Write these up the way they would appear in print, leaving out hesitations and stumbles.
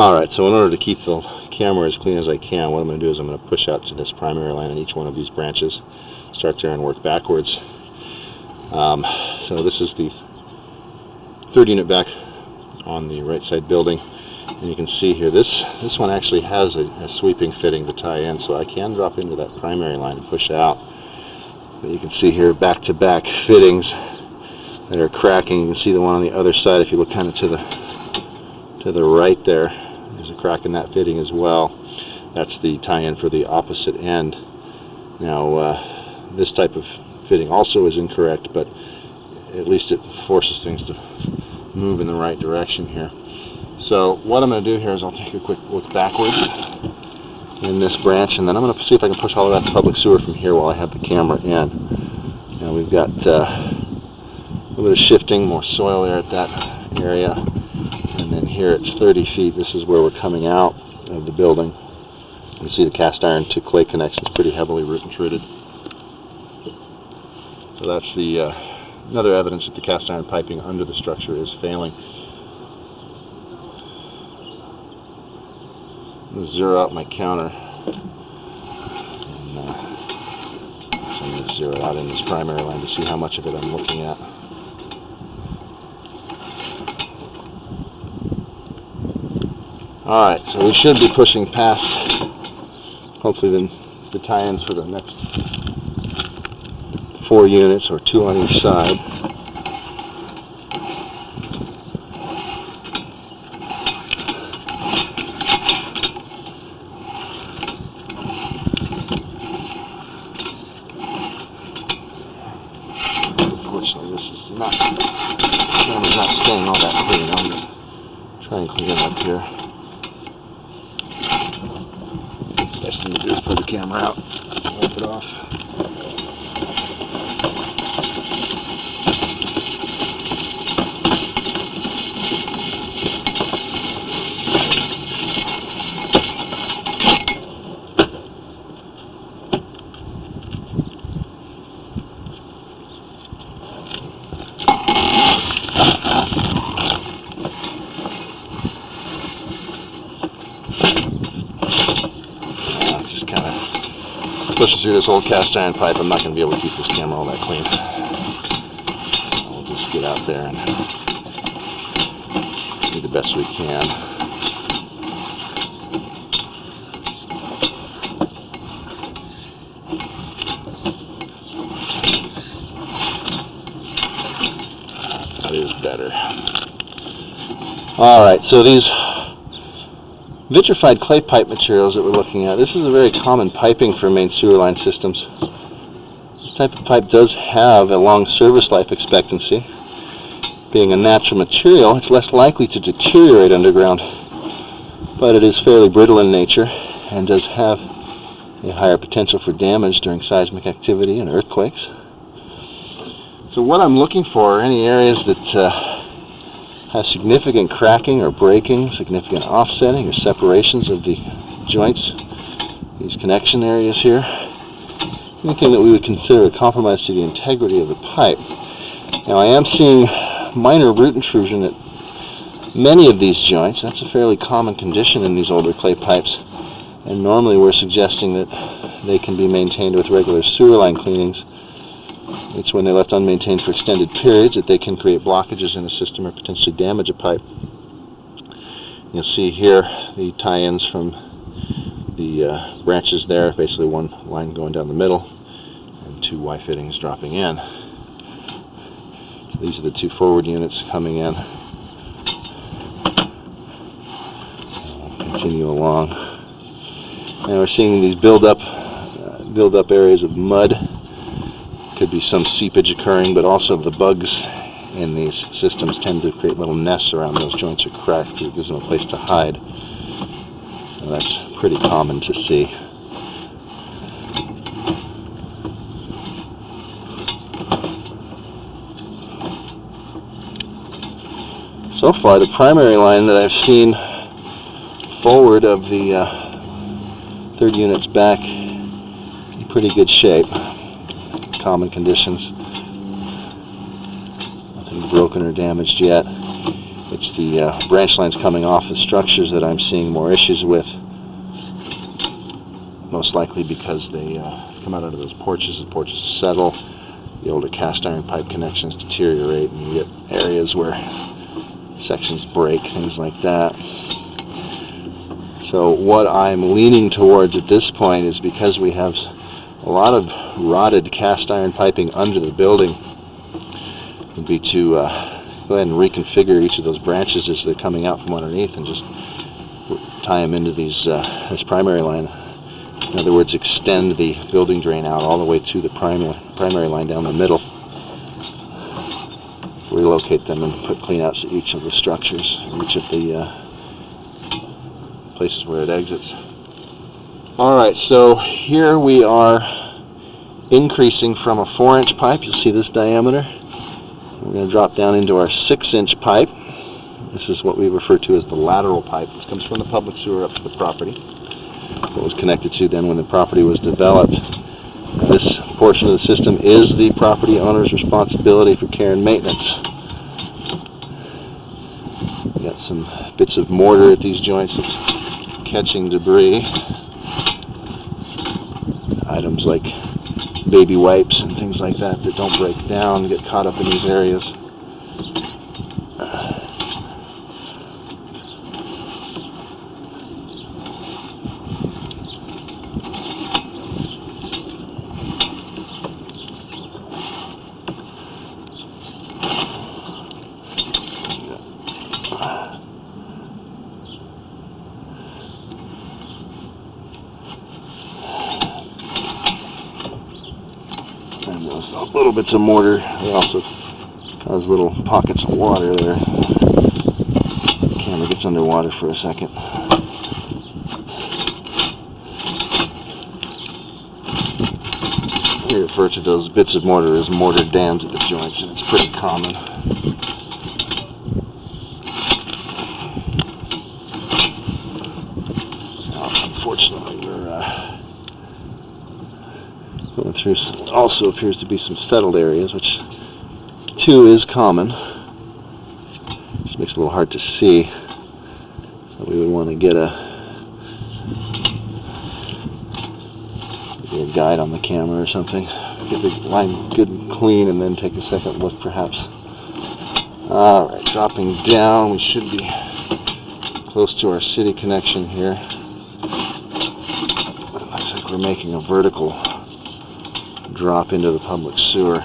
Alright, so in order to keep the camera as clean as I can, what I'm going to do is I'm going to push out to this primary line in each one of these branches, start there and work backwards. So this is the third unit back on the right side building, and you can see here this one actually has a sweeping fitting to tie in, so I can drop into that primary line and push out. But you can see here back-to-back fittings that are cracking. You can see the one on the other side. If you look kind of to the right there's a crack in that fitting as well. That's the tie-in for the opposite end. Now this type of fitting also is incorrect, but at least it forces things to move in the right direction here. So what I'm going to do here is I'll take a quick look backwards in this branch, and then I'm going to see if I can push all of that public sewer from here while I have the camera in. Now we've got a little bit of shifting, more soil there at that area, and then here it's 30 feet. This is where we're coming out of the building. You see the cast iron to clay connection is pretty heavily root and treated. So that's the another evidence that the cast iron piping under the structure is failing. I'm going to zero out my counter, and so I'm going to zero it out in this primary line to see how much of it I'm looking at. Alright, so we should be pushing past, hopefully, the tie-ins for the next 4 units, or 2 on each side. Unfortunately, this is not, the camera's not staying all that clean. I'm going to try and clean it up here. Best thing to do is pull the camera out and wipe it off. Pushes through this old cast iron pipe. I'm not going to be able to keep this camera all that clean. We'll just get out there and do the best we can. That is better. Alright, so these vitrified clay pipe materials that we're looking at, this is a very common piping for main sewer line systems. This type of pipe does have a long service life expectancy. Being a natural material, it's less likely to deteriorate underground, but it is fairly brittle in nature and does have a higher potential for damage during seismic activity and earthquakes. So what I'm looking for are any areas that have significant cracking or breaking, significant offsetting or separations of the joints, these connection areas here. Anything that we would consider a compromise to the integrity of the pipe. Now I am seeing minor root intrusion at many of these joints. That's a fairly common condition in these older clay pipes, and normally we're suggesting that they can be maintained with regular sewer line cleanings. It's when they're left unmaintained for extended periods that they can create blockages in the system or potentially damage a pipe. You'll see here the tie-ins from the branches there, basically one line going down the middle and 2 Y fittings dropping in. These are the 2 forward units coming in. Continue along. Now we're seeing these build up areas of mud. Could be some seepage occurring, but also the bugs in these systems tend to create little nests around those joints or cracks because it gives them a place to hide. And that's pretty common to see. So far, the primary line that I've seen forward of the 3rd unit's back in pretty good shape. Common conditions. Nothing broken or damaged yet. It's the branch lines coming off the structures that I'm seeing more issues with. Most likely because they come out under those porches. The porches settle, the older cast iron pipe connections deteriorate, and you get areas where sections break, things like that. So what I'm leaning towards at this point is, because we have a lot of rotted cast iron piping under the building, would be to go ahead and reconfigure each of those branches as they're coming out from underneath and just tie them into this primary line. In other words, extend the building drain out all the way to the primary line down the middle. Relocate them and put clean outs at each of the structures, each of the places where it exits. Alright, so here we are increasing from a 4-inch pipe. You'll see this diameter. We're going to drop down into our 6-inch pipe. This is what we refer to as the lateral pipe. This comes from the public sewer up to the property. What was connected to then when the property was developed. This portion of the system is the property owner's responsibility for care and maintenance. We've got some bits of mortar at these joints that's catching debris. Items like baby wipes and things like that that don't break down get caught up in these areas. Little bits of mortar. It also has little pockets of water there. The camera gets underwater for a second. We refer to those bits of mortar as mortar dams at the joints, and it's pretty common. Unfortunately, we're going through also appears to be some settled areas, which too is common. Just makes it a little hard to see. So we would want to get a guide on the camera or something. Get the line good and clean, and then take a second look, perhaps. Alright, dropping down, we should be close to our city connection here. Looks like we're making a vertical drop into the public sewer.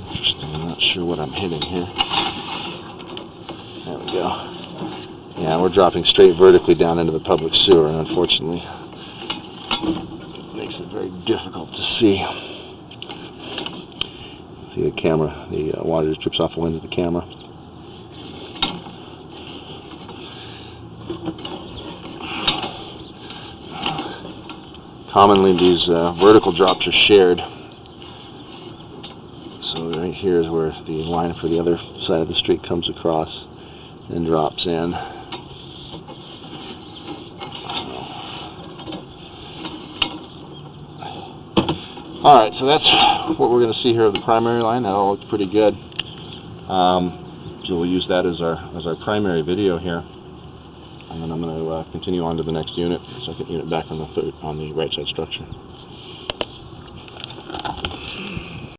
Interesting, I'm not sure what I'm hitting here. There we go. Yeah, we're dropping straight vertically down into the public sewer, and unfortunately makes it very difficult to see. See the camera, the water just drips off the lens of the camera. Commonly these vertical drops are shared. So right here is where the line for the other side of the street comes across and drops in. Alright, so that's what we're going to see here of the primary line. That all looks pretty good. So we'll use that as our primary video here. And then I'm going to continue on to the next unit, the second unit back on the right side structure.